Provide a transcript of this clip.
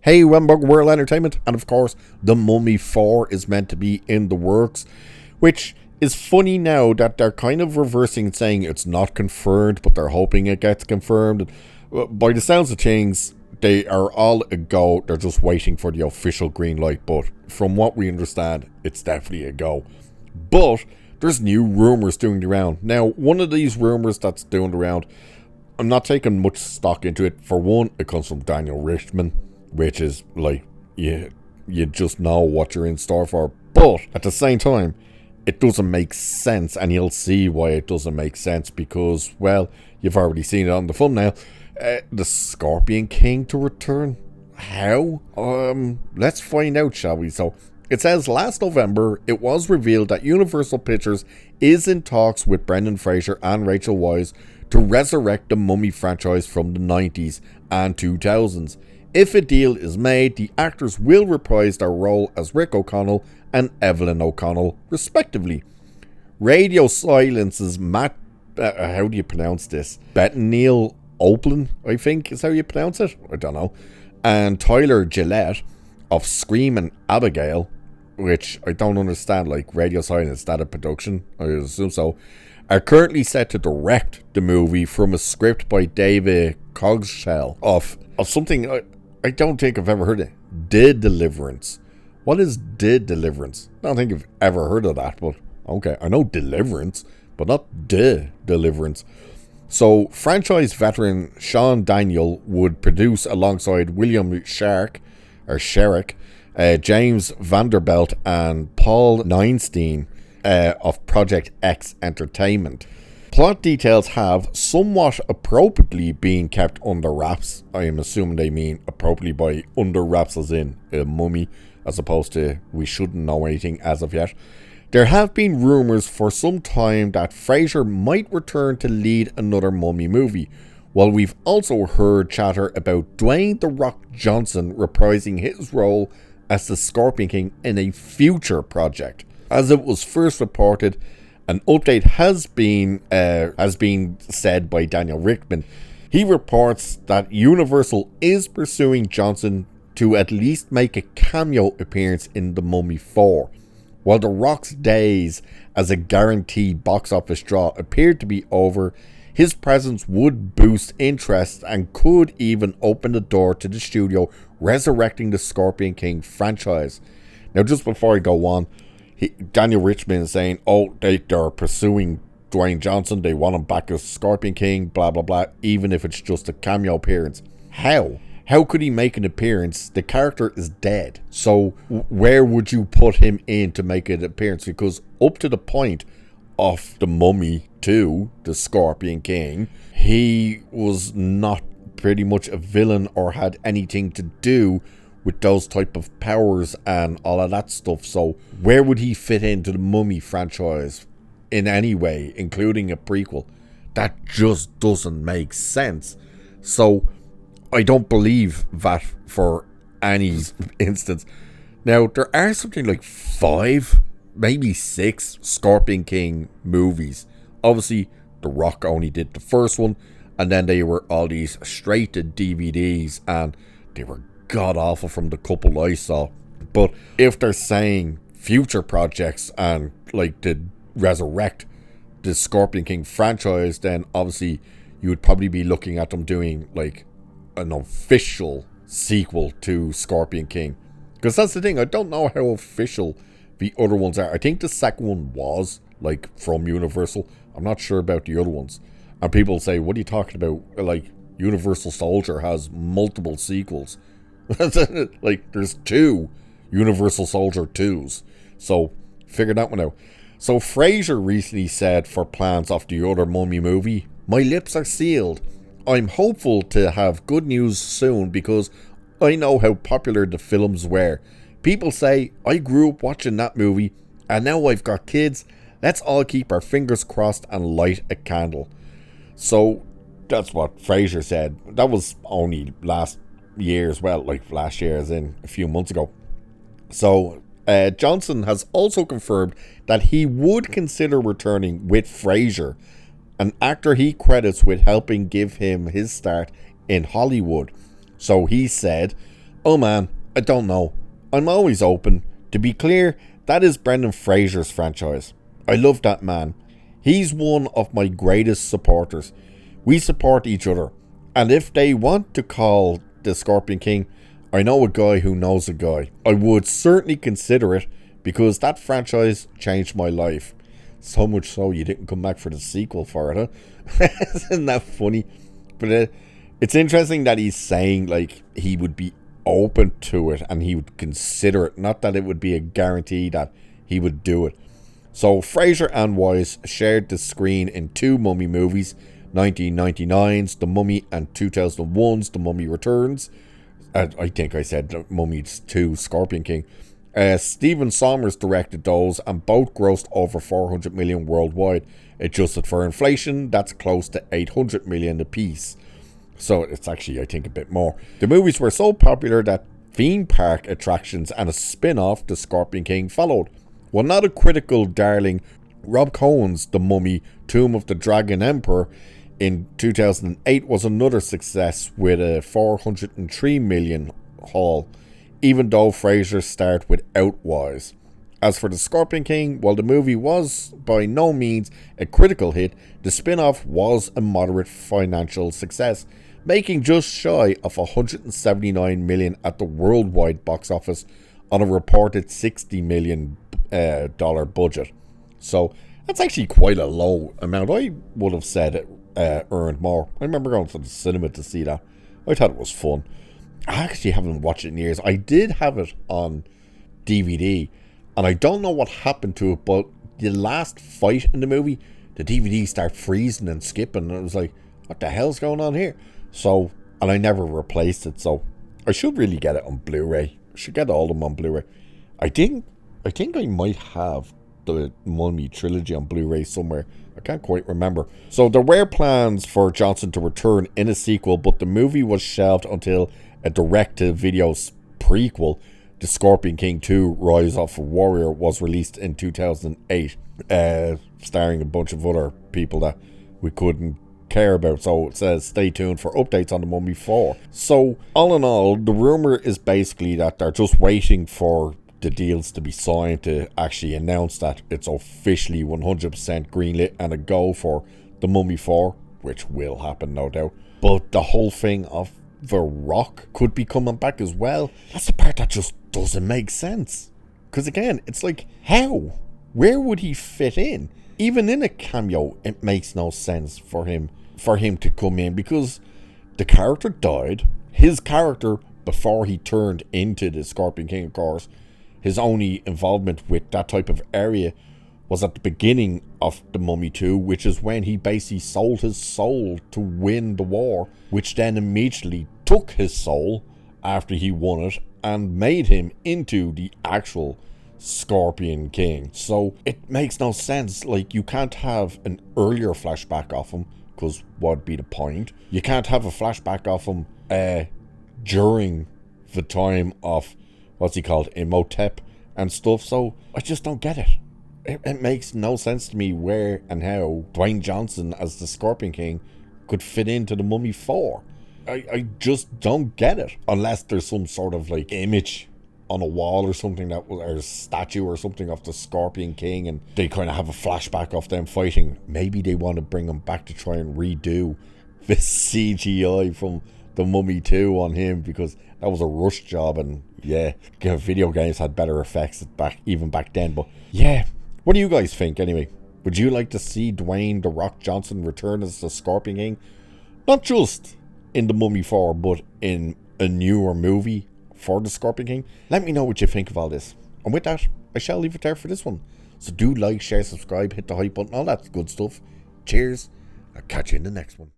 Hey, Wemberg World Entertainment, and of course, The Mummy 4 is meant to be in the works, which is funny now that they're kind of reversing and saying it's not confirmed, but they're hoping it gets confirmed. By the sounds of things, they are all a go. They're just waiting for the official green light, but from what we understand, it's definitely a go. But there's new rumours doing the round. Now, one of these rumours that's doing the round, I'm not taking much stock into it. For one, it comes from Daniel Richman, which is like, you just know what you're in store for. But at the same time, it doesn't make sense, and you'll see why it doesn't make sense, because, well, you've already seen it on the thumbnail. The Scorpion King to return? How? Let's find out, shall we? So, it says last November, it was revealed that Universal Pictures is in talks with Brendan Fraser and Rachel Weisz to resurrect the Mummy franchise from the 90s and 2000s. If a deal is made, the actors will reprise their role as Rick O'Connell and Evelyn O'Connell, respectively. Radio Silence's Matt, how do you pronounce this? Bettenneal Oplin, I think is how you pronounce it. I don't know. And Tyler Gillette of Scream and Abigail, which I don't understand, like Radio Silence, is that a production? I assume so. Are currently set to direct the movie from a script by David Cogshell of something I don't think I've ever heard of. The Deliverance. What is The Deliverance? I don't think I've ever heard of that, but okay. I know Deliverance, but not The Deliverance. So, franchise veteran Sean Daniel would produce alongside William Sherrick, James Vanderbilt, and Paul Neinstein of Project X Entertainment. Plot details have, somewhat appropriately, been kept under wraps. I am assuming they mean appropriately by under wraps as in a mummy, as opposed to we shouldn't know anything as of yet. There have been rumours for some time that Fraser might return to lead another Mummy movie, while we've also heard chatter about Dwayne "The Rock" Johnson reprising his role as the Scorpion King in a future project. As it was first reported, an update has been said by Daniel Rickman. He reports that Universal is pursuing Johnson to at least make a cameo appearance in The Mummy 4. While The Rock's days as a guaranteed box office draw appeared to be over, his presence would boost interest and could even open the door to the studio resurrecting the Scorpion King franchise. Now, just before I go on, Daniel Richman is saying, they're pursuing Dwayne Johnson, they want him back as Scorpion King, blah blah blah, even if it's just a cameo appearance. How could he make an appearance? The character is dead. So where would you put him in to make an appearance? Because up to the point of The Mummy 2, the Scorpion King, he was not pretty much a villain or had anything to do with those type of powers and all of that stuff. So where would he fit into the Mummy franchise in any way, including a prequel? That just doesn't make sense. So I don't believe that for any instance. Now, there are something like 5, maybe 6 Scorpion King movies. Obviously, The Rock only did the first one, and then they were all these straight to DVDs, and they were god-awful from the couple I saw. But if they're saying future projects and like to resurrect the Scorpion King franchise, then obviously you would probably be looking at them doing like an official sequel to Scorpion King, because that's the thing, I don't know how official the other ones are. I think the second one was like from Universal. I'm not sure about the other ones, and people say, what are you talking about? Like, Universal Soldier has multiple sequels. Like, there's 2 Universal Soldier 2s, so figure that one out. So Fraser recently said for plans of the other Mummy movie, "My lips are sealed. I'm hopeful to have good news soon because I know how popular the films were. People say I grew up watching that movie and now I've got kids. Let's all keep our fingers crossed and light a candle." So that's what Fraser said. That was only last year as well, like last year as in a few months ago. So Johnson has also confirmed that he would consider returning with Fraser, an actor he credits with helping give him his start in Hollywood. So he said, Oh man, I don't know. I'm always open. To be clear, that is Brendan Fraser's franchise. I love that man. He's one of my greatest supporters. We support each other. And if they want to call the Scorpion King, I know a guy who knows a guy. I would certainly consider it because that franchise changed my life. So much so you didn't come back for the sequel for it, huh? Isn't that funny? But it's interesting that he's saying like he would be open to it and he would consider it. Not that it would be a guarantee that he would do it. So Fraser and Wise shared the screen in two Mummy movies, 1999's The Mummy and 2001's The Mummy Returns. I think I said The Mummy 2 Scorpion King. Stephen Sommers directed those and both grossed over 400 million worldwide. Adjusted for inflation, that's close to 800 million apiece. So it's actually, I think, a bit more. The movies were so popular that theme park attractions and a spin-off, The Scorpion King, followed. While not a critical darling, Rob Cohen's The Mummy, Tomb of the Dragon Emperor in 2008 was another success with a 403 million haul, even though Fraser starred without Wise. As for The Scorpion King, while the movie was by no means a critical hit, the spin-off was a moderate financial success, making just shy of 179 million at the worldwide box office on a reported $60 million budget. So that's actually quite a low amount. I would have said it earned more. I remember going to the cinema to see that. I thought it was fun. I actually haven't watched it in years. I did have it on DVD, and I don't know what happened to it, but the last fight in the movie, the DVD started freezing and skipping, and it was like, what the hell's going on here? So, and I never replaced it, so I should really get it on Blu-ray. I should get all of them on Blu-ray. I think I might have the Mummy trilogy on Blu-ray somewhere. I can't quite remember. So there were plans for Johnson to return in a sequel, but the movie was shelved until a direct-to-video prequel, The Scorpion King 2 Rise of a Warrior, was released in 2008, starring a bunch of other people that we couldn't care about. So it says stay tuned for updates on The Mummy 4. So all in all, the rumour is basically that they're just waiting for the deals to be signed to actually announce that it's officially 100% greenlit and a go for The Mummy 4, which will happen no doubt. But the whole thing of The Rock could be coming back as well, that's the part that just doesn't make sense. Because again, it's like, how? Where would he fit in? Even in a cameo, it makes no sense for him to come in, because the character died. His character, before he turned into the Scorpion King, of course, his only involvement with that type of area was at the beginning of The Mummy 2, which is when he basically sold his soul to win the war, which then immediately took his soul after he won it and made him into the actual Scorpion King. So it makes no sense. Like, you can't have an earlier flashback of him, because what would be the point? You can't have a flashback of him during the time of, what's he called, Imhotep and stuff. So I just don't get it. It makes no sense to me where and how Dwayne Johnson as the Scorpion King could fit into The Mummy 4. I just don't get it, unless there's some sort of like image on a wall or something that was, or a statue or something of the Scorpion King, and they kind of have a flashback of them fighting. Maybe they want to bring him back to try and redo the CGI from The Mummy 2 on him, because that was a rush job, and yeah, video games had better effects even back then. But yeah, what do you guys think anyway? Would you like to see Dwayne "The Rock" Johnson return as the Scorpion King? Not just in The Mummy 4, but in a newer movie for the Scorpion King? Let me know what you think of all this. And with that, I shall leave it there for this one. So do like, share, subscribe, hit the hype button, all that good stuff. Cheers. I'll catch you in the next one.